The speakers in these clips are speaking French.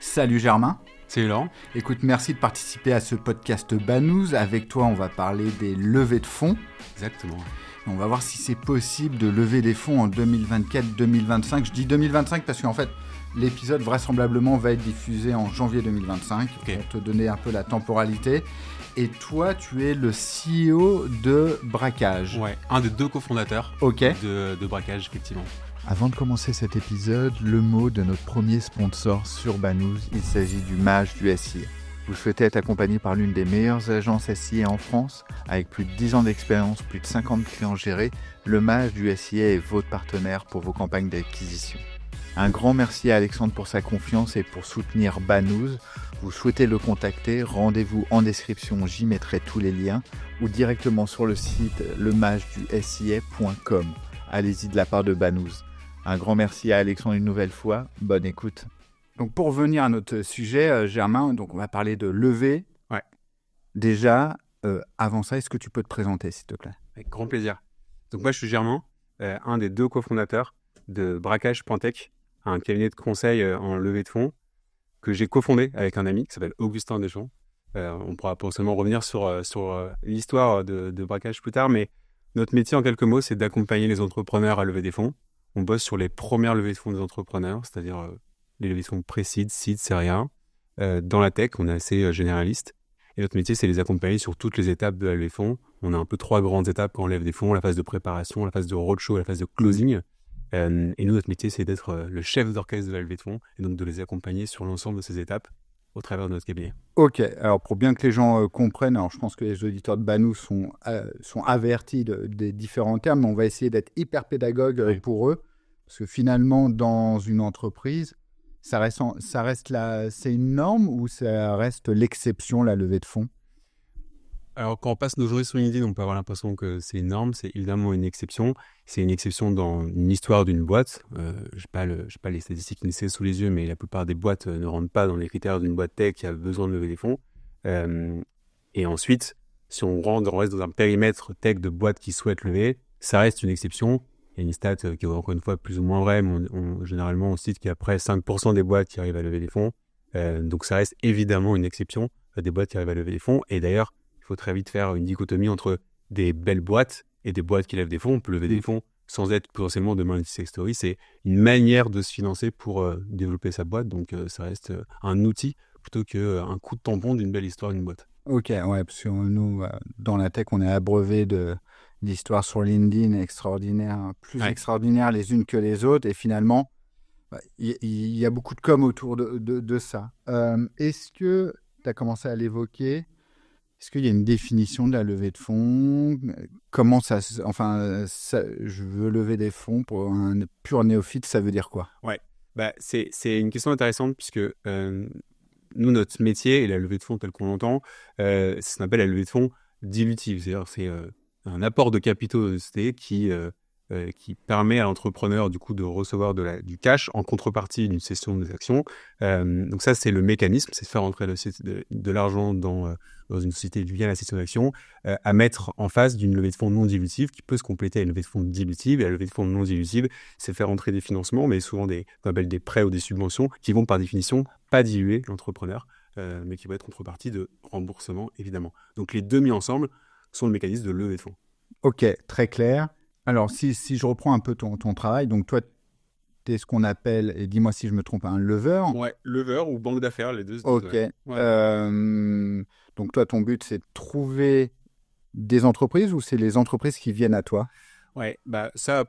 Salut Germain. Salut Laurent. Écoute, merci de participer à ce podcast Banous. Avec toi, on va parler des levées de fonds. Exactement. On va voir si c'est possible de lever des fonds en 2024-2025. Je dis 2025 parce qu'en fait, l'épisode vraisemblablement va être diffusé en janvier 2025 pour te donner un peu la temporalité. Et toi, tu es le CEO de Braquage. Ouais, un des deux cofondateurs de Braquage, effectivement. Avant de commencer cet épisode, le mot de notre premier sponsor sur Banous, il s'agit du Mage du SIA. Vous souhaitez être accompagné par l'une des meilleures agences SIA en France, avec plus de 10 ans d'expérience, plus de 50 clients gérés, le Mage du SIA est votre partenaire pour vos campagnes d'acquisition. Un grand merci à Alexandre pour sa confiance et pour soutenir Banous. Vous souhaitez le contacter, rendez-vous en description, j'y mettrai tous les liens, ou directement sur le site lemagedusia.com. Allez-y de la part de Banous. Un grand merci à Alexandre une nouvelle fois. Bonne écoute. Donc pour revenir à notre sujet, Germain, donc on va parler de levée. Ouais. Déjà, avant ça, est-ce que tu peux te présenter, s'il te plaît ? Avec grand plaisir. Donc moi, je suis Germain, un des deux cofondateurs de Braquage.tech, un cabinet de conseil en levée de fonds que j'ai cofondé avec un ami qui s'appelle Augustin Deschamps. On pourra potentiellement revenir sur l'histoire de Braquage plus tard, mais notre métier en quelques mots, c'est d'accompagner les entrepreneurs à lever des fonds. On bosse sur les premières levées de fonds des entrepreneurs, c'est-à-dire les levées de fonds pré-seed, seed, série A. Dans la tech, on est assez généraliste. Et notre métier, c'est les accompagner sur toutes les étapes de la levée de fonds. On a un peu 3 grandes étapes quand on lève des fonds, la phase de préparation, la phase de roadshow et la phase de closing. Et nous, notre métier, c'est d'être le chef d'orchestre de la levée de fonds et donc de les accompagner sur l'ensemble de ces étapes au travers de notre cabinet. Ok, alors pour bien que les gens comprennent, alors je pense que les auditeurs de Banous sont avertis des différents termes, mais on va essayer d'être hyper pédagogue pour eux. Parce que finalement, dans une entreprise, ça reste c'est une norme ou ça reste l'exception, la levée de fonds ? Alors, quand on passe nos journées sur LinkedIn, on peut avoir l'impression que c'est une norme. C'est évidemment une exception. C'est une exception dans une histoire d'une boîte. Je n'ai pas les statistiques nécessaires sous les yeux, mais la plupart des boîtes ne rentrent pas dans les critères d'une boîte tech qui a besoin de lever des fonds. Et ensuite, si on reste dans un périmètre tech de boîtes qui souhaitent lever, ça reste une exception. Il y a une stat qui est encore une fois plus ou moins vraie, mais généralement on cite qu'il y a près 5% des boîtes qui arrivent à lever des fonds. Donc ça reste évidemment une exception des boîtes qui arrivent à lever des fonds. Et d'ailleurs, il faut très vite faire une dichotomie entre des belles boîtes et des boîtes qui lèvent des fonds. On peut lever des fonds sans être potentiellement demain une success story. C'est une manière de se financer pour développer sa boîte. Donc ça reste un outil plutôt qu'un coup de tampon d'une belle histoire d'une boîte. Ok, ouais, parce que nous, dans la tech, on est abreuvé d'histoires sur LinkedIn extraordinaires, plus extraordinaires les unes que les autres. Et finalement, il y a beaucoup de com autour de ça. Est-ce que tu as commencé à l'évoquer ? Est-ce qu'il y a une définition de la levée de fonds ? Comment ça... Enfin, je veux lever des fonds pour un pur néophyte, ça veut dire quoi ? Ouais, c'est une question intéressante puisque... nous, notre métier et la levée de fonds telle qu'on l'entend, c'est ce qu'on appelle la levée de fonds dilutive. C'est-à-dire c'est un apport de capitaux de société qui permet à l'entrepreneur du coup de recevoir du cash en contrepartie d'une cession des actions. Donc ça, c'est le mécanisme, c'est de faire entrer de l'argent dans une société via la cession d'actions, à mettre en face d'une levée de fonds non dilutive qui peut se compléter à une levée de fonds dilutive. Et la levée de fonds non dilutive, c'est faire entrer des financements, mais souvent qu'on appelle des prêts ou des subventions qui vont par définition pas diluer l'entrepreneur, mais qui vont être contrepartie de remboursement, évidemment. Donc les deux mis ensemble sont le mécanisme de levée de fonds. Ok, très clair. Alors, si je reprends un peu ton travail, donc toi, tu es ce qu'on appelle, et dis-moi si je me trompe, un lever. Ouais, lever ou banque d'affaires, les deux. Ok. Ouais. Donc toi, ton but, c'est de trouver des entreprises ou c'est les entreprises qui viennent à toi ? Ouais, ça,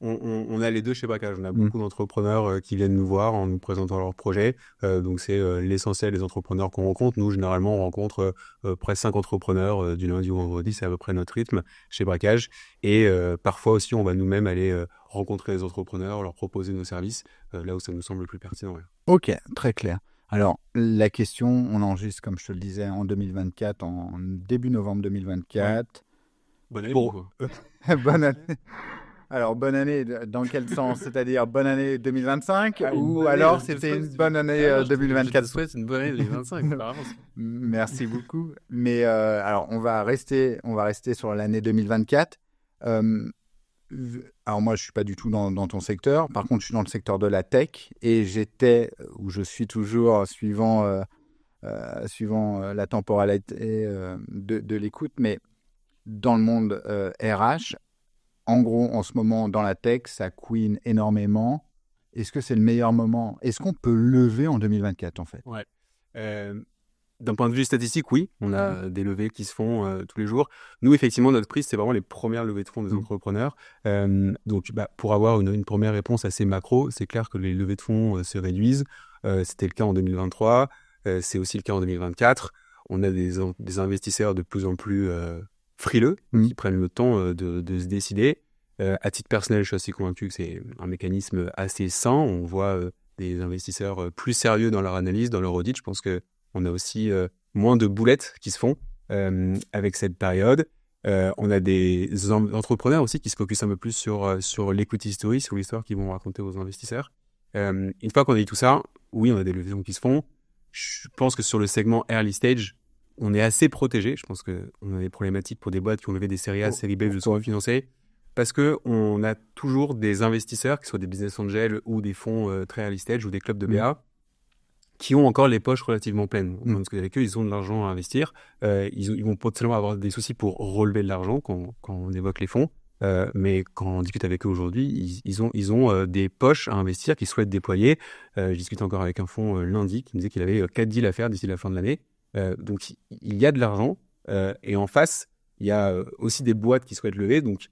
on a les deux chez Braquage. On a beaucoup d'entrepreneurs qui viennent nous voir en nous présentant leurs projets. Donc, c'est l'essentiel des entrepreneurs qu'on rencontre. Nous, généralement, on rencontre près de 5 entrepreneurs du lundi au vendredi. C'est à peu près notre rythme chez Braquage. Et parfois aussi, on va nous-mêmes aller rencontrer les entrepreneurs, leur proposer nos services, là où ça nous semble le plus pertinent. Ouais. Ok, très clair. Alors, la question, on enregistre, comme je te le disais, en 2024, en début novembre 2024. Ouais. Bonne année pour vous. Bonne année. Alors, bonne année, dans quel sens ? C'est-à-dire bonne année 2025 ou alors c'était une bonne année 2024 ? Je te souhaite une bonne année 2025. Merci beaucoup. Mais alors, on va rester sur l'année 2024. Alors moi, je suis pas du tout dans ton secteur. Par contre, je suis dans le secteur de la tech et j'étais, ou je suis toujours, suivant la temporalité de l'écoute, mais dans le monde RH, en gros, en ce moment, dans la tech, ça couine énormément. Est-ce que c'est le meilleur moment? Est-ce qu'on peut lever en 2024, en fait? Ouais. D'un point de vue statistique, oui, on a des levées qui se font tous les jours. Nous, effectivement, notre prix, c'est vraiment les premières levées de fonds des entrepreneurs. Donc, pour avoir une première réponse assez macro, c'est clair que les levées de fonds se réduisent. C'était le cas en 2023, c'est aussi le cas en 2024. On a des investisseurs de plus en plus frileux qui prennent le temps de se décider. À titre personnel, je suis assez convaincu que c'est un mécanisme assez sain. On voit des investisseurs plus sérieux dans leur analyse, dans leur audit. Je pense que on a aussi moins de boulettes qui se font avec cette période. On a des entrepreneurs aussi qui se focusent un peu plus sur l'equity story, sur l'histoire qu'ils vont raconter aux investisseurs. Une fois qu'on a dit tout ça, oui, on a des levées de fonds qui se font. Je pense que sur le segment early stage, on est assez protégé. Je pense qu'on a des problématiques pour des boîtes qui ont levé des séries A, séries B jusqu'à financer. Parce qu'on a toujours des investisseurs, qui soient des business angels ou des fonds très early stage ou des clubs de BA, qui ont encore les poches relativement pleines. Parce qu'avec eux, ils ont de l'argent à investir. Ils vont potentiellement avoir des soucis pour relever de l'argent quand on évoque les fonds. Mais quand on discute avec eux aujourd'hui, ils ont des poches à investir qu'ils souhaitent déployer. Je discute encore avec un fonds lundi qui me disait qu'il avait 4 deals à faire d'ici la fin de l'année. Donc, il y a de l'argent. Et en face, il y a aussi des boîtes qui souhaitent lever. Donc,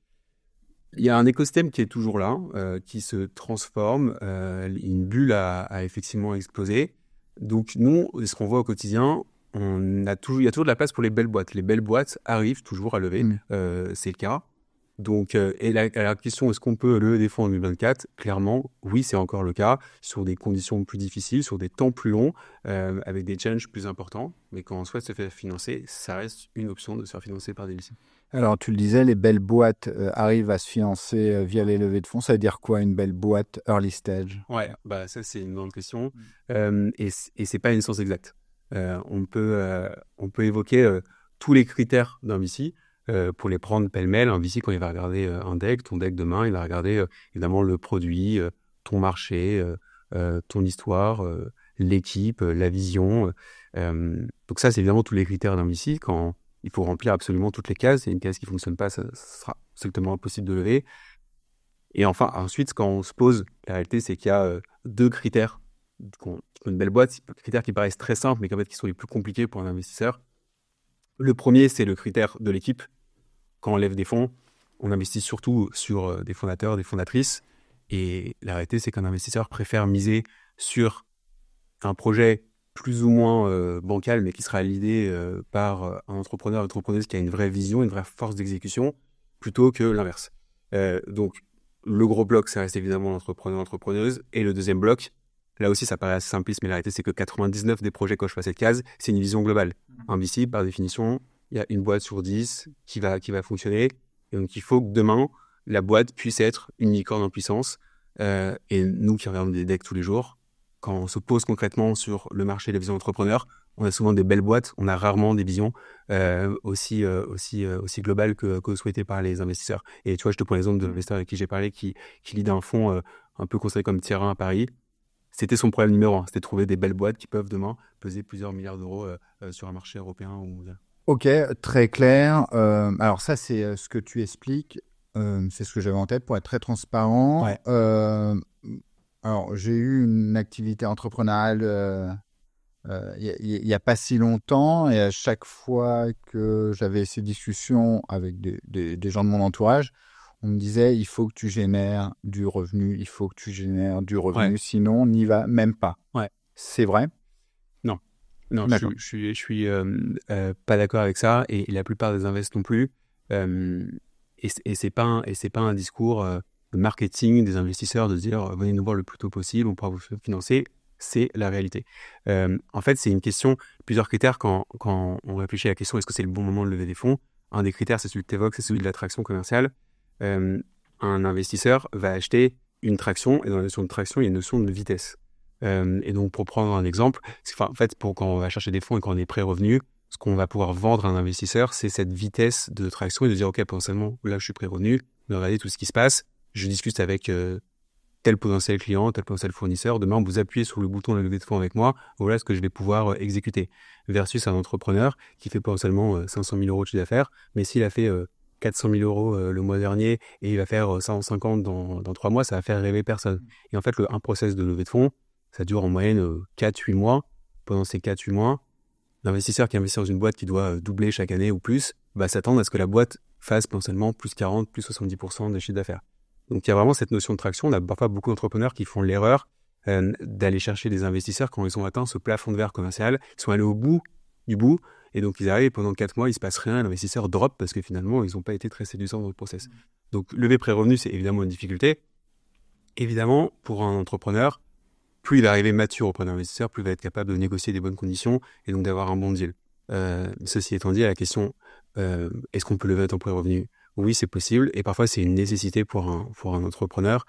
il y a un écosystème qui est toujours là, qui se transforme. Une bulle a effectivement explosé. Donc, nous, ce qu'on voit au quotidien, il y a toujours de la place pour les belles boîtes. Les belles boîtes arrivent toujours à lever. C'est le cas. Donc, et la question, est-ce qu'on peut lever des fonds en 2024? Clairement, oui, c'est encore le cas, sur des conditions plus difficiles, sur des temps plus longs, avec des challenges plus importants. Mais quand on souhaite se faire financer, ça reste une option de se faire financer par des VC. Alors, tu le disais, les belles boîtes arrivent à se financer via les levées de fonds. Ça veut dire quoi, une belle boîte early stage? Ouais, ça, c'est une grande question. Et c'est pas une science exacte. On peut évoquer tous les critères d'un VC. Pour les prendre pêle-mêle, un VC, quand il va regarder ton deck demain, il va regarder évidemment le produit, ton marché, ton histoire, l'équipe, la vision. Donc ça, c'est évidemment tous les critères d'un VC. Quand il faut remplir absolument toutes les cases, et une case qui ne fonctionne pas, ça sera strictement impossible de lever. Et enfin, ensuite, quand on se pose, la réalité, c'est qu'il y a deux critères qui ont une belle boîte, critères qui paraissent très simples, mais qui sont les plus compliqués pour un investisseur. Le premier, c'est le critère de l'équipe. Quand on lève des fonds, on investit surtout sur des fondateurs, des fondatrices. Et la réalité, c'est qu'un investisseur préfère miser sur un projet plus ou moins bancal, mais qui sera l'idée par un entrepreneur, une entrepreneuse qui a une vraie vision, une vraie force d'exécution, plutôt que l'inverse. Donc, le gros bloc, ça reste évidemment l'entrepreneur, l'entrepreneuse. Et le deuxième bloc, là aussi, ça paraît assez simpliste, mais la réalité, c'est que 99 des projets cochent pas cette case. C'est une vision globale. Un VC, par définition, il y a une boîte sur 10 qui va fonctionner. Et donc, il faut que demain, la boîte puisse être une licorne en puissance. Et nous qui regardons des decks tous les jours, quand on se pose concrètement sur le marché des visions entrepreneurs, on a souvent des belles boîtes, on a rarement des visions aussi globales que souhaitées par les investisseurs. Et tu vois, je te prends l'exemple de l'investisseur avec qui j'ai parlé, qui lead un fonds un peu considéré comme tier 1 à Paris. C'était son problème numéro 1, c'était de trouver des belles boîtes qui peuvent demain peser plusieurs milliards d'euros sur un marché européen ou mondial. Ok, très clair. Alors ça, c'est ce que tu expliques. C'est ce que j'avais en tête pour être très transparent. Ouais. Alors, j'ai eu une activité entrepreneuriale il n'y a pas si longtemps, et à chaque fois que j'avais ces discussions avec des gens de mon entourage, on me disait, il faut que tu génères du revenu, sinon, n'y va même pas. Ouais. C'est vrai? Non, je suis pas d'accord avec ça, et la plupart des invests non plus. Et c'est pas un discours de marketing des investisseurs de dire venez nous voir le plus tôt possible, on pourra vous financer. C'est la réalité. En fait, c'est une question, plusieurs critères quand on réfléchit à la question est-ce que c'est le bon moment de lever des fonds. Un des critères, c'est celui que tu évoques, c'est celui de l'attraction commerciale. Un investisseur va acheter une traction, et dans la notion de traction, il y a une notion de vitesse. Et donc, pour prendre un exemple, en fait, quand on va chercher des fonds et quand on est pré-revenu, ce qu'on va pouvoir vendre à un investisseur, c'est cette vitesse de traction et de dire, OK, potentiellement, là, je suis pré-revenu, de regarder tout ce qui se passe. Je discute avec tel potentiel client, tel potentiel fournisseur. Demain, vous appuyez sur le bouton de la levée de fonds avec moi. Voilà ce que je vais pouvoir exécuter. Versus un entrepreneur qui fait potentiellement 500 000 euros de chiffre d'affaires, mais s'il a fait 400 000 euros le mois dernier et il va faire 150 dans 3 mois, ça va faire rêver personne. Et en fait, un process de levée de fonds, ça dure en moyenne 4-8 mois. Pendant ces 4-8 mois, l'investisseur qui investit dans une boîte qui doit doubler chaque année ou plus, va s'attendre à ce que la boîte fasse potentiellement plus 40, plus 70% de chiffre d'affaires. Donc il y a vraiment cette notion de traction. On a parfois beaucoup d'entrepreneurs qui font l'erreur d'aller chercher des investisseurs quand ils ont atteint ce plafond de verre commercial. Ils sont allés au bout du bout et donc ils arrivent pendant 4 mois, il se passe rien, l'investisseur drop parce que finalement ils n'ont pas été très séduisants dans le process. Donc lever pré-revenu, c'est évidemment une difficulté. Évidemment, pour un entrepreneur, plus il va arriver mature auprès d'investisseurs, plus il va être capable de négocier des bonnes conditions et donc d'avoir un bon deal. Ceci étant dit, à la question est-ce qu'on peut lever un temps pré-revenu ? Oui, c'est possible et parfois c'est une nécessité pour un entrepreneur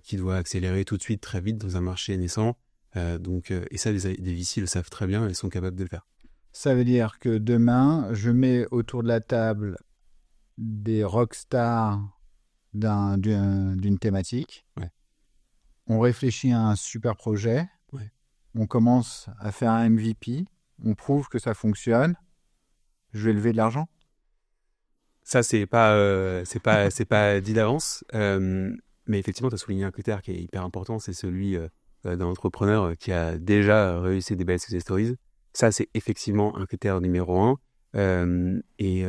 qui doit accélérer tout de suite très vite dans un marché naissant. Et ça, les VC le savent très bien et sont capables de le faire. Ça veut dire que demain, je mets autour de la table des rockstars d'une thématique. Ouais. On réfléchit à un super projet. Ouais. On commence à faire un MVP. On prouve que ça fonctionne. Je vais lever de l'argent. Ça, c'est pas dit d'avance. Mais effectivement, tu as souligné un critère qui est hyper important, c'est celui d'un entrepreneur qui a déjà réussi des belles success stories. Ça, c'est effectivement un critère numéro 1. Et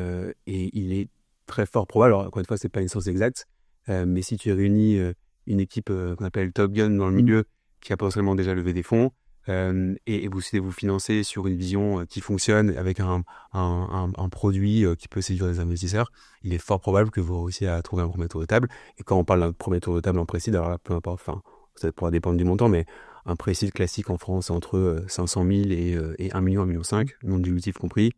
il est très fort probable, alors encore une fois, c'est pas une science exacte, mais si tu réunis une équipe qu'on appelle Top Gun dans le milieu, qui a potentiellement déjà levé des fonds, et vous vous financez sur une vision qui fonctionne avec un produit qui peut séduire les investisseurs, il est fort probable que vous réussissiez à trouver un premier tour de table. Et quand on parle d'un premier tour de table en précise, alors là, peu importe, ça pourra dépendre du montant, mais un précise classique en France, c'est entre 500 000 et 1 million, 1,5 million, non dilutif compris.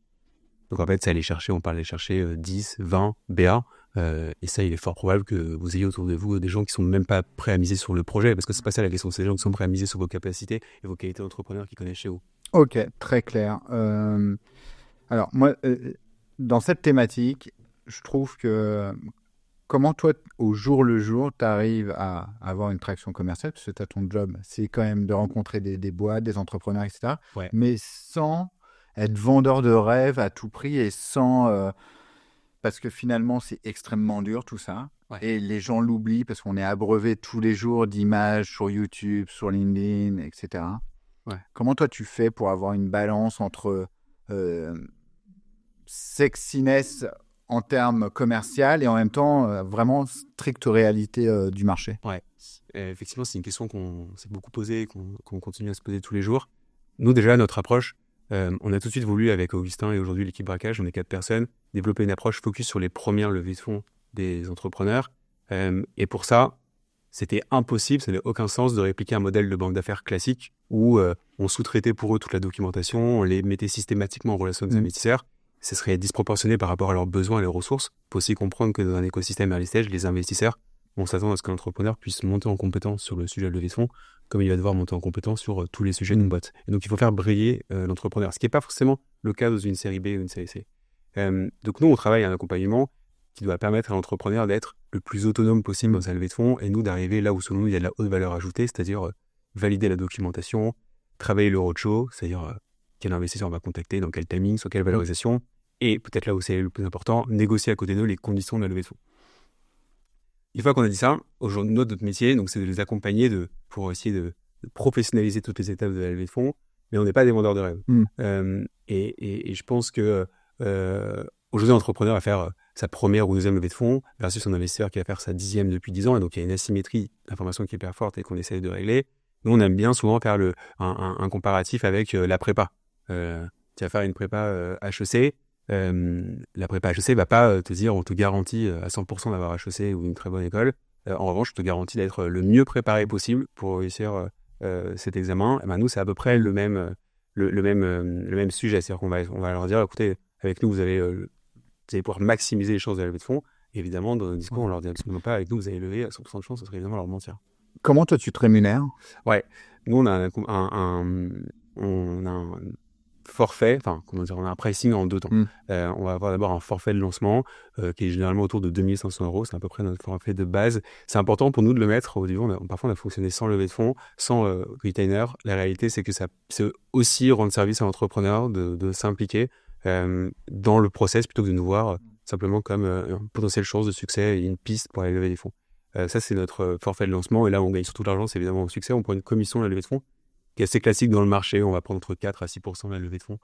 Donc en fait, on parle d'aller chercher 10, 20 BA. Et ça, il est fort probable que vous ayez autour de vous des gens qui sont même pas prêts à miser sur le projet, parce que c'est pas ça la question, c'est des gens qui sont prêts à miser sur vos capacités et vos qualités d'entrepreneur qui connaissent chez vous. Ok, très clair. Alors moi, dans cette thématique, je trouve que comment toi, au jour le jour, tu arrives à avoir une traction commerciale, parce que tu as ton job, c'est quand même de rencontrer des boîtes, des entrepreneurs, etc. Ouais. Mais sans être vendeur de rêve à tout prix et sans... parce que finalement, c'est extrêmement dur tout ça. Ouais. Et les gens l'oublient parce qu'on est abreuvé tous les jours d'images sur YouTube, sur LinkedIn, etc. Ouais. Comment toi, tu fais pour avoir une balance entre sexiness en termes commercial et en même temps vraiment stricte réalité du marché? Ouais. Effectivement, c'est une question qu'on s'est beaucoup posée et qu'on continue à se poser tous les jours. Nous, déjà, notre approche, on a tout de suite voulu, avec Augustin et aujourd'hui l'équipe braquage, on est 4 personnes, développer une approche focus sur les premières levées de fonds des entrepreneurs. Et pour ça, c'était impossible, ça n'avait aucun sens de répliquer un modèle de banque d'affaires classique où on sous-traitait pour eux toute la documentation, on les mettait systématiquement en relation avec les investisseurs. Ce serait disproportionné par rapport à leurs besoins et leurs ressources. Il faut aussi comprendre que dans un écosystème early stage, les investisseurs vont s'attendre à ce qu'un entrepreneur puisse monter en compétence sur le sujet de levée de fonds, comme il va devoir monter en compétence sur tous les sujets d'une boîte. Et donc, il faut faire briller l'entrepreneur, ce qui n'est pas forcément le cas dans une série B ou une série C. Donc, nous, on travaille à un accompagnement qui doit permettre à l'entrepreneur d'être le plus autonome possible dans sa levée de fonds et nous d'arriver là où, selon nous, il y a de la haute valeur ajoutée, c'est-à-dire valider la documentation, travailler le roadshow, c'est-à-dire quel investisseur on va contacter, dans quel timing, sur quelle valorisation, et peut-être là où c'est le plus important, négocier à côté d'eux les conditions de la levée de fonds. Une fois qu'on a dit ça, aujourd'hui, notre métier, donc, c'est de les accompagner pour essayer de professionnaliser toutes les étapes de la levée de fonds, mais on n'est pas des vendeurs de rêve. Et je pense que aujourd'hui, l'entrepreneur va faire sa première ou deuxième levée de fonds versus un investisseur qui va faire sa 10e depuis 10 ans, et donc il y a une asymétrie d'information qui est hyper forte et qu'on essaie de régler. Nous, on aime bien souvent faire un comparatif avec la prépa. Tu vas faire une prépa HEC. La prépa HEC va pas te dire on te garantit à 100% d'avoir HEC ou une très bonne école. En revanche, je te garantis d'être le mieux préparé possible pour réussir cet examen. Et ben, nous, c'est à peu près le même sujet. C'est-à-dire qu'on va leur dire écoutez, avec nous, vous allez pouvoir maximiser les chances de la levée de fonds. Et évidemment, dans notre discours, on leur dit absolument pas avec nous, vous allez lever à 100% de chance, ce serait évidemment leur mentir. Comment toi, tu te rémunères ? Ouais, nous, on a forfait, enfin, comment dire, on a un pricing en 2 temps. Mm. On va avoir d'abord un forfait de lancement qui est généralement autour de 2 500 €. C'est à peu près notre forfait de base. C'est important pour nous de le mettre au début. Parfois, on a fonctionné sans levée de fonds, sans retainer. La réalité, c'est que c'est aussi rendre service à l'entrepreneur de s'impliquer dans le process plutôt que de nous voir simplement comme une potentielle chance de succès et une piste pour aller lever des fonds. Ça, c'est notre forfait de lancement. Et là, on gagne surtout de l'argent, c'est évidemment au succès. On prend une commission de la levée de fonds qui est assez classique dans le marché. On va prendre entre 4 à 6% de la levée de fonds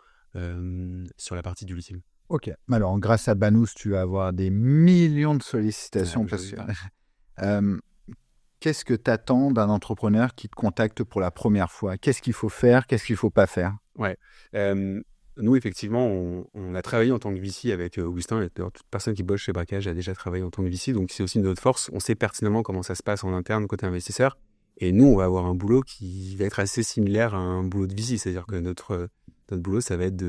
sur la partie du leasing. Ok. Alors, grâce à Banous, tu vas avoir des millions de sollicitations. Qu'est-ce que tu attends d'un entrepreneur qui te contacte pour la première fois? Qu'est-ce qu'il faut faire? Qu'est-ce qu'il ne faut pas faire? Ouais. Nous, effectivement, on a travaillé en tant que VC avec Augustin. Et d'ailleurs, toute personne qui bosse chez Braquage a déjà travaillé en tant que VC. Donc, c'est aussi notre force. On sait pertinemment comment ça se passe en interne côté investisseur. Et nous, on va avoir un boulot qui va être assez similaire à un boulot de VC. C'est-à-dire que notre boulot, ça va être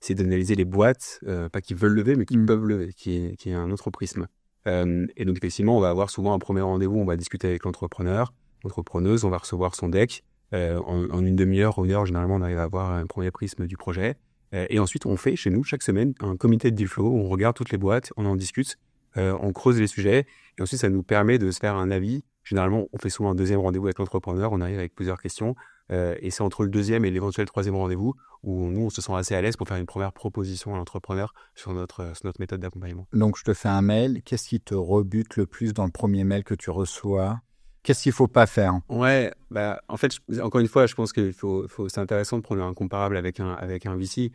c'est d'analyser les boîtes, pas qui veulent lever, mais qui peuvent lever, qui est un autre prisme. Et donc, effectivement, on va avoir souvent un premier rendez-vous. On va discuter avec l'entrepreneuse. On va recevoir son deck. En une demi-heure ou une heure, généralement, on arrive à avoir un premier prisme du projet. Et ensuite, on fait chez nous, chaque semaine, un comité de deal flow. On regarde toutes les boîtes, on en discute, on creuse les sujets. Et ensuite, ça nous permet de se faire un avis. Généralement, on fait souvent un deuxième rendez-vous avec l'entrepreneur. On arrive avec plusieurs questions. Et c'est entre le deuxième et l'éventuel troisième rendez-vous où nous, on se sent assez à l'aise pour faire une première proposition à l'entrepreneur sur notre méthode d'accompagnement. Donc, je te fais un mail. Qu'est-ce qui te rebute le plus dans le premier mail que tu reçois? Qu'est-ce qu'il ne faut pas faire? Ouais, en fait, encore une fois, je pense que c'est intéressant de prendre un comparable avec un VC.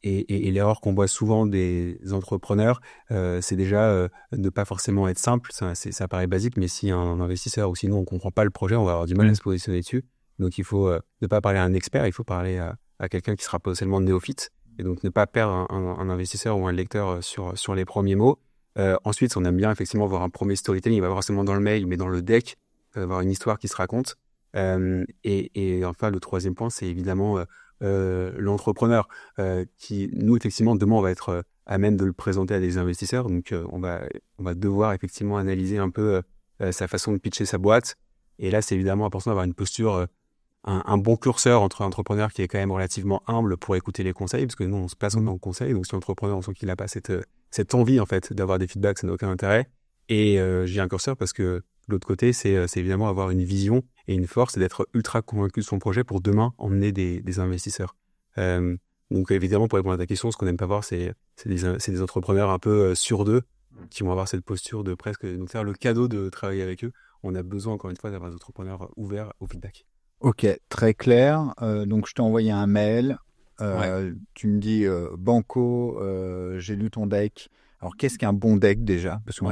Et l'erreur qu'on voit souvent des entrepreneurs, c'est déjà ne pas forcément être simple. Ça paraît basique, mais si un investisseur ou sinon on ne comprend pas le projet, on va avoir du mal à se positionner dessus. Donc, il faut ne pas parler à un expert, il faut parler à quelqu'un qui sera potentiellement néophyte. Et donc, ne pas perdre un investisseur ou un lecteur sur les premiers mots. Ensuite, on aime bien effectivement voir un premier storytelling. Il va forcément dans le mail, mais dans le deck, avoir une histoire qui se raconte. Et enfin, le troisième point, c'est évidemment l'entrepreneur qui, nous, effectivement, demain, on va être à même de le présenter à des investisseurs. Donc, on va devoir effectivement analyser un peu sa façon de pitcher sa boîte. Et là, c'est évidemment important d'avoir une posture, un bon curseur entre l'entrepreneur qui est quand même relativement humble pour écouter les conseils, parce que nous, on se place en tant que conseil. Donc, si l'entrepreneur, on sent qu'il n'a pas cette envie, en fait, d'avoir des feedbacks, ça n'a aucun intérêt. Et j'ai un curseur parce que de l'autre côté, c'est évidemment avoir une vision et une force et d'être ultra convaincu de son projet pour demain emmener des investisseurs. Donc évidemment, pour répondre à ta question, ce qu'on n'aime pas voir, c'est des entrepreneurs un peu sur d'eux qui vont avoir cette posture de presque nous faire le cadeau de travailler avec eux. On a besoin, encore une fois, d'avoir des entrepreneurs ouverts au feedback. Ok, très clair. Donc, je t'ai envoyé un mail. Tu me dis, Banco, j'ai lu ton deck. Alors, qu'est-ce qu'un bon deck déjà? Parce que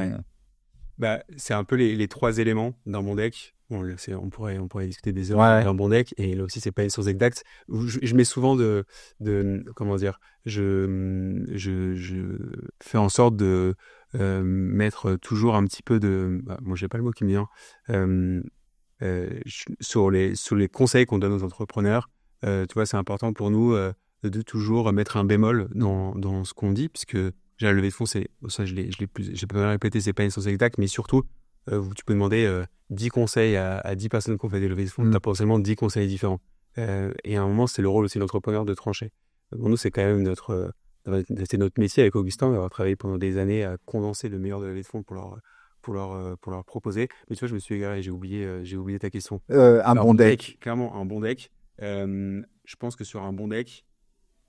c'est un peu les 3 éléments d'un bon deck. Bon, on pourrait discuter des heures d'un bon deck. Et là aussi, c'est pas une source exacte. Je mets souvent comment dire, je fais en sorte de mettre toujours un petit peu moi, j'ai pas le mot qui me vient. Sur les conseils qu'on donne aux entrepreneurs, tu vois, c'est important pour nous de toujours mettre un bémol dans ce qu'on dit, puisque la levée de fonds, ça, j'ai pas mal répété, c'est pas une source exacte, mais surtout, tu peux demander 10 conseils à 10 personnes qui ont fait des levées de fonds, tu as potentiellement 10 conseils différents. Et à un moment, c'est le rôle aussi de l'entrepreneur de trancher. Pour nous, c'est quand même c'est notre métier avec Augustin, d'avoir travaillé pendant des années à condenser le meilleur de la levée de fonds pour leur proposer. Mais tu vois, je me suis égaré, j'ai oublié ta question. Alors, bon deck. Clairement, un bon deck. Je pense que sur un bon deck,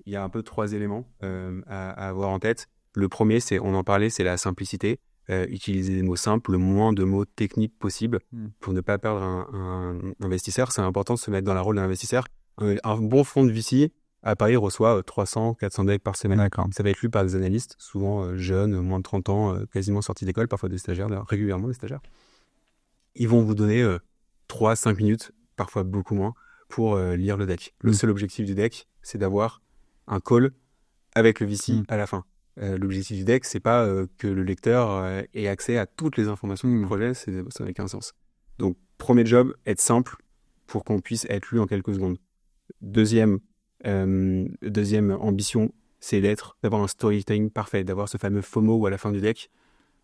il y a un peu 3 éléments à avoir en tête. Le premier, on en parlait, c'est la simplicité. Utiliser des mots simples, le moins de mots techniques possible pour ne pas perdre un investisseur. C'est important de se mettre dans le rôle d'un investisseur. Un bon fonds de VC, à Paris, reçoit 300, 400 decks par semaine. D'accord. Ça va être lu par des analystes, souvent jeunes, moins de 30 ans, quasiment sortis d'école, parfois des stagiaires, régulièrement des stagiaires. Ils vont vous donner 3-5 minutes, parfois beaucoup moins, pour lire le deck. Le seul objectif du deck, c'est d'avoir un call avec le VC à la fin. L'objectif du deck, c'est pas que le lecteur ait accès à toutes les informations du projet, ça n'a qu'un sens. Donc, premier job, être simple pour qu'on puisse être lu en quelques secondes. Deuxième ambition, c'est d'avoir un storytelling parfait, d'avoir ce fameux FOMO où à la fin du deck,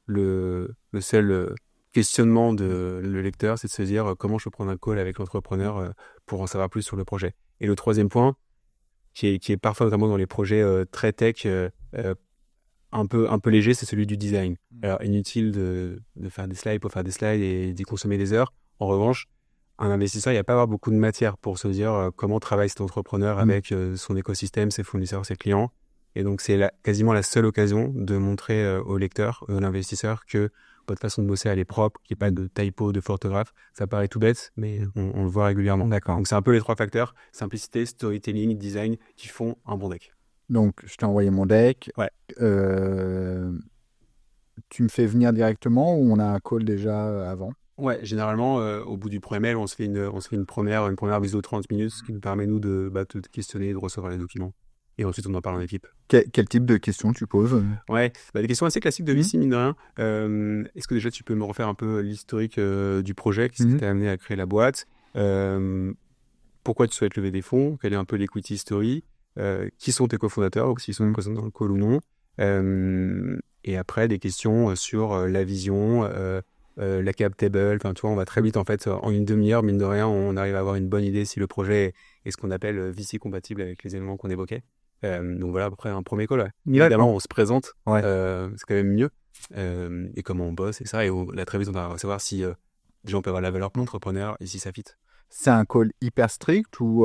le seul questionnement de le lecteur, c'est de se dire comment je peux prendre un call avec l'entrepreneur pour en savoir plus sur le projet. Et le troisième point, qui est parfois notamment dans les projets très tech, un peu léger, c'est celui du design. Alors, inutile de faire des slides pour faire des slides et d'y consommer des heures. En revanche, un investisseur, il n'y a pas à avoir beaucoup de matière pour se dire comment travaille cet entrepreneur avec son écosystème, ses fournisseurs, ses clients. Et donc, c'est quasiment la seule occasion de montrer au lecteur, à l'investisseur, que votre façon de bosser, elle est propre, qu'il n'y ait pas de typo, de photographe. Ça paraît tout bête, mais on le voit régulièrement. D'accord. Donc, c'est un peu les 3 facteurs, simplicité, storytelling, design, qui font un bon deck. Donc, je t'ai envoyé mon deck. Ouais. Tu me fais venir directement ou on a un call déjà avant? Ouais, généralement, au bout du premier mail, on se fait une première visio de 30 minutes, ce qui nous permet, nous, de te questionner, de recevoir les documents. Et ensuite, on en parle en équipe. Quel type de questions tu poses? Ouais, des questions assez classiques de VC, mine de rien. Est-ce que déjà, tu peux me refaire un peu l'historique du projet? Qu'est-ce qui t'a amené à créer la boîte? Pourquoi tu souhaites lever des fonds? Quelle est un peu l'equity story? Qui sont tes cofondateurs, ou s'ils sont présents dans le call ou non? Et après, des questions sur la vision, la cap table. Enfin, tu vois, on va très vite, en fait, en une demi-heure, mine de rien, on arrive à avoir une bonne idée si le projet est ce qu'on appelle VC compatible avec les éléments qu'on évoquait. Donc voilà, à peu près un premier call. Ouais. Évidemment, on se présente, Ouais. c'est quand même mieux. Et comment on bosse, et ça. Et là, très vite, on va savoir si déjà on peut avoir la valeur pour l'entrepreneur et si ça fit. C'est un call hyper strict ou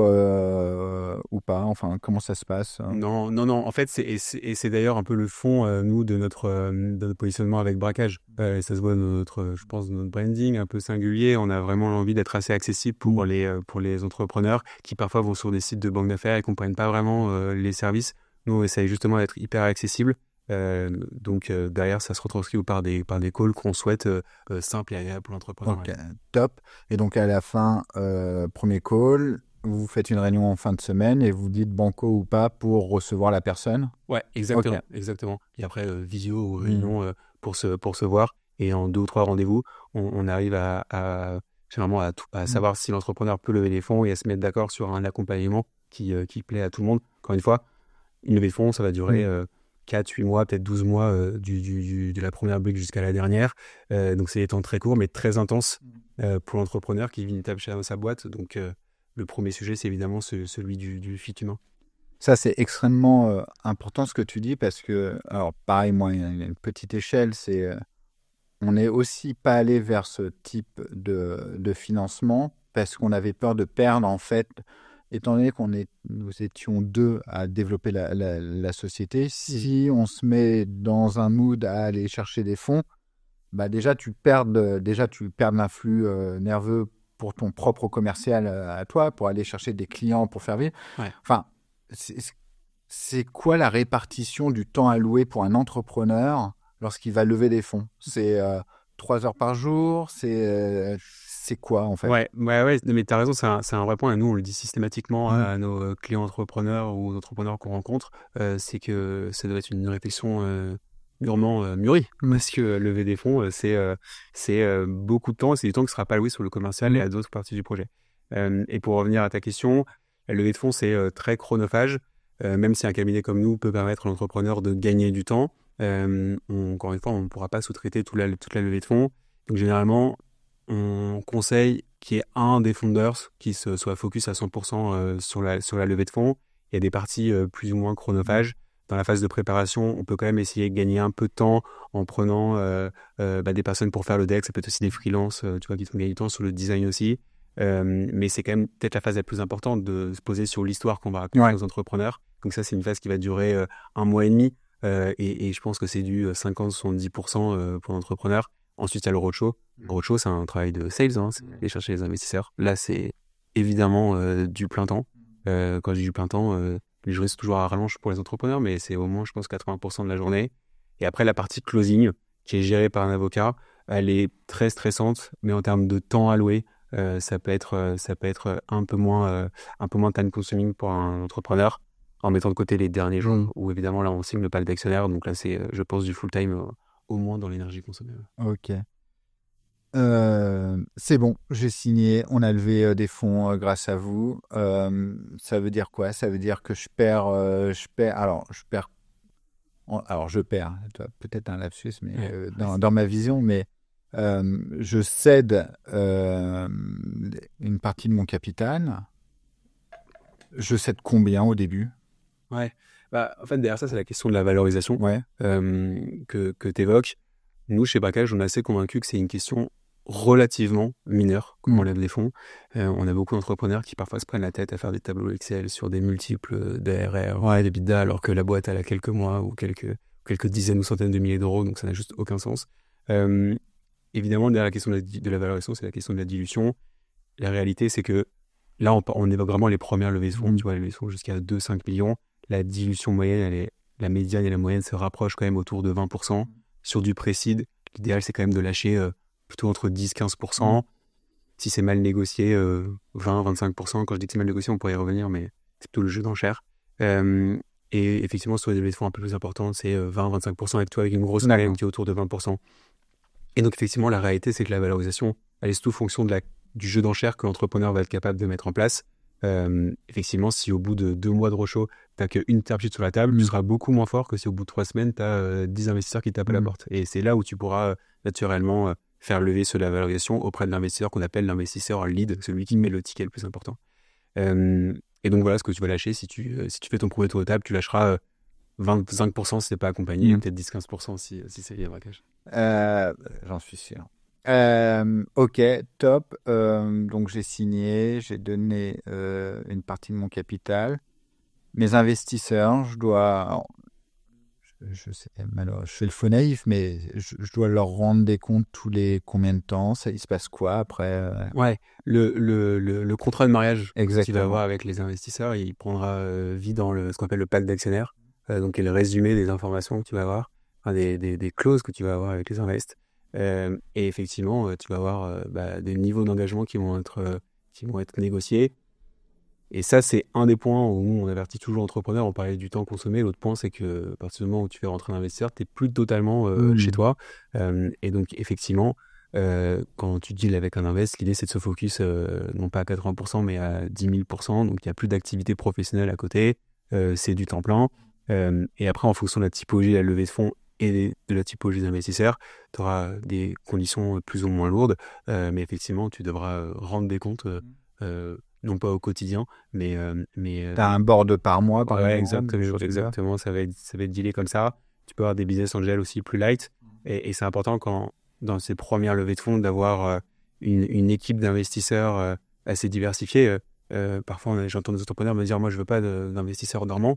pas? Enfin, comment ça se passe? Non. En fait, c'est d'ailleurs un peu le fond, nous, de notre positionnement avec Braquage. Et ça se voit dans je pense, dans notre branding un peu singulier. On a vraiment l'envie d'être assez accessible pour les entrepreneurs qui parfois vont sur des sites de banque d'affaires et comprennent pas vraiment les services. Nous, on essaye justement d'être hyper accessible. Donc derrière, ça se retranscrit par des calls qu'on souhaite simples et agréables pour l'entrepreneur. Ok, top. Et donc à la fin, premier call, vous faites une réunion en fin de semaine et vous dites banco ou pas pour recevoir la personne? Ouais, exactement. Ok. Exactement. Et après, visio ou réunion pour se voir. Et en 2 ou 3 rendez-vous, on arrive généralement à savoir si l'entrepreneur peut lever des fonds et à se mettre d'accord sur un accompagnement qui plaît à tout le monde. Encore une fois, une levée de fonds, ça va durer 4, 8 mois, peut-être 12 mois de la première brique jusqu'à la dernière. Donc, c'est des temps très courts, mais très intenses pour l'entrepreneur qui vit une étape chez sa boîte. Donc, le premier sujet, c'est évidemment celui du fit humain. Ça, c'est extrêmement important ce que tu dis parce que, alors pareil, moi, il y a une petite échelle, on n'est aussi pas allé vers ce type de financement parce qu'on avait peur de perdre, en fait, étant donné nous étions 2 à développer la société. Si on se met dans un mood à aller chercher des fonds, bah déjà, tu perds de l'influx nerveux pour ton propre commercial à toi, pour aller chercher des clients pour faire vivre. Ouais. Enfin, c'est quoi la répartition du temps alloué pour un entrepreneur lorsqu'il va lever des fonds? C'est 3 heures par jour? C'est quoi, en fait? Ouais, mais tu as raison, c'est un vrai point. Et nous, on le dit systématiquement à nos clients entrepreneurs ou aux entrepreneurs qu'on rencontre, c'est que ça doit être une réflexion mûrement mûrie. Parce que lever des fonds, c'est beaucoup de temps, et c'est du temps qui ne sera pas alloué sur le commercial et à d'autres parties du projet. Et pour revenir à ta question, la levée de fonds, c'est très chronophage. Même si un cabinet comme nous peut permettre à l'entrepreneur de gagner du temps, encore une fois, on ne pourra pas sous-traiter toute la levée de fonds. Donc généralement, on conseille qu'il y ait un des founders qui soit focus à 100% sur la levée de fonds. Il y a des parties plus ou moins chronophages. Dans la phase de préparation, on peut quand même essayer de gagner un peu de temps en prenant des personnes pour faire le deck. Ça peut être aussi des freelances tu vois, qui font gagner du temps sur le design aussi. Mais c'est quand même peut-être la phase la plus importante de se poser sur l'histoire qu'on va raconter aux entrepreneurs. Donc ça, c'est une phase qui va durer 1 mois et demi. Et je pense que c'est du 50-70% pour l'entrepreneur. Ensuite, il y a le roadshow. Le roadshow, c'est un travail de sales, c'est aller chercher les investisseurs. Là, c'est évidemment du plein temps. Quand je dis du plein temps, les journées sont toujours à rallonge pour les entrepreneurs, mais c'est au moins, je pense, 80% de la journée. Et après, la partie closing, qui est gérée par un avocat, elle est très stressante, mais en termes de temps alloué, ça peut être un peu moins time consuming pour un entrepreneur, en mettant de côté les derniers jours où évidemment là on signe le pal d'actionnaire. Donc là c'est, je pense, du full time au moins dans l'énergie consommée. Ok. C'est bon, j'ai signé, on a levé des fonds grâce à vous. Ça veut dire quoi? Ça veut dire que je perds, alors je perds, peut-être un lapsus, mais dans ma vision, mais je cède une partie de mon capital. Je cède combien au début? Ouais. En fait, derrière ça, c'est la question de la valorisation Ouais. que tu évoques. Nous, chez Braquage, on est assez convaincus que c'est une question relativement mineure, comment on lève les fonds. On a beaucoup d'entrepreneurs qui parfois se prennent la tête à faire des tableaux Excel sur des multiples d'ARR, ouais, d'EBITDA, alors que la boîte, elle a quelques mois ou quelques dizaines ou centaines de milliers d'euros, donc ça n'a juste aucun sens. Évidemment, derrière la question de la valorisation, c'est la question de la dilution. La réalité, c'est que là, on évoque vraiment les premières levées de fonds, tu vois, les levées de fonds jusqu'à 2-5 millions. La dilution moyenne, la médiane et la moyenne se rapprochent quand même autour de 20%. Sur du pré-seed, l'idéal, c'est quand même de lâcher plutôt entre 10-15%. Si c'est mal négocié, 20-25%. Quand je dis que c'est mal négocié, on pourrait y revenir, mais c'est plutôt le jeu d'enchères. Et effectivement, sur les levées de fonds un peu plus importantes, c'est 20-25% avec toi, avec une grosse moyenne qui est autour de 20%. Et donc, effectivement, la réalité, c'est que la valorisation, elle est surtout fonction du jeu d'enchères que l'entrepreneur va être capable de mettre en place. Effectivement, si au bout de 2 mois de roadshow, tu n'as qu'une term sheet sur la table, tu seras beaucoup moins fort que si au bout de 3 semaines, tu as 10 investisseurs qui tapent à la porte. Et c'est là où tu pourras naturellement faire lever sur la valorisation auprès de l'investisseur qu'on appelle l'investisseur lead, celui qui met le ticket le plus important. Et donc voilà ce que tu vas lâcher. Si tu fais ton premier tour de table, tu lâcheras 25% si tu n'es pas accompagné, et peut-être 10-15% si c'est lié à braquage. J'en suis sûr. Ok, top. Donc j'ai signé, j'ai donné une partie de mon capital. Mes investisseurs, je sais, malheureusement, je fais le faux naïf, mais je dois leur rendre des comptes tous les combien de temps? Il se passe quoi après? Ouais, le contrat de mariage que tu vas Exactement. avoir avec les investisseurs, il prendra vie dans ce qu'on appelle le pacte d'actionnaires, donc qui est le résumé des informations que tu vas avoir, enfin, des clauses que tu vas avoir avec les invests. Et effectivement, tu vas avoir des niveaux d'engagement qui vont être négociés. Et ça, c'est un des points où on avertit toujours l'entrepreneur. On parlait du temps consommé. L'autre point, c'est que à partir du moment où tu fais rentrer un investisseur, tu n'es plus totalement chez toi. Et donc, effectivement, quand tu deals avec un invest, l'idée, c'est de se focus non pas à 80%, mais à 10 000%. Donc, il n'y a plus d'activité professionnelle à côté. C'est du temps plein. Et après, en fonction de la typologie de la levée de fonds et de la typologie d'investisseurs, tu auras des conditions plus ou moins lourdes. Mais effectivement, tu devras rendre des comptes. Non pas au quotidien, mais T'as un board par mois, par exemple. exactement, ça va être dealé comme ça. Tu peux avoir des business angels aussi plus light, et c'est important dans ces premières levées de fonds d'avoir une équipe d'investisseurs assez diversifiée. Parfois, j'entends des entrepreneurs me dire, moi, je veux pas d'investisseurs dormants.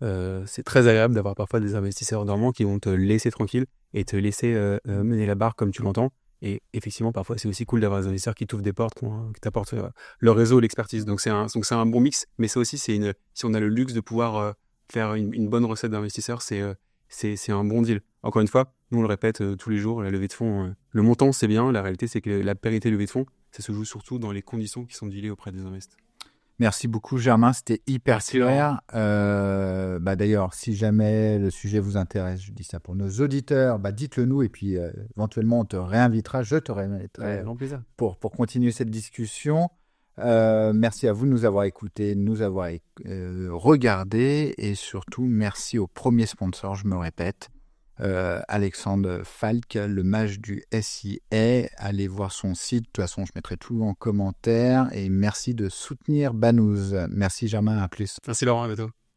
C'est très agréable d'avoir parfois des investisseurs dormants qui vont te laisser tranquille et te laisser mener la barre comme tu l'entends. Et effectivement, parfois, c'est aussi cool d'avoir des investisseurs qui t'ouvrent des portes, qui t'apportent leur réseau, l'expertise. Donc, c'est un bon mix. Mais ça aussi, si on a le luxe de pouvoir faire une bonne recette d'investisseurs, c'est un bon deal. Encore une fois, nous, on le répète tous les jours, la levée de fonds, le montant, c'est bien. La réalité, c'est que la parité levée de fonds, ça se joue surtout dans les conditions qui sont dealées auprès des investisseurs. Merci beaucoup, Germain. C'était hyper clair. D'ailleurs, si jamais le sujet vous intéresse, je dis ça pour nos auditeurs, dites-le nous et puis éventuellement on te réinvitera. Je te réinviterai pour continuer cette discussion. Merci à vous de nous avoir écoutés, de nous avoir regardés et surtout merci au premier sponsor, je me répète, Alexandre Falk, le mage du SIA. Allez voir son site, de toute façon je mettrai tout en commentaire et merci de soutenir Banous. Merci Germain, à plus. Merci Laurent, à bientôt.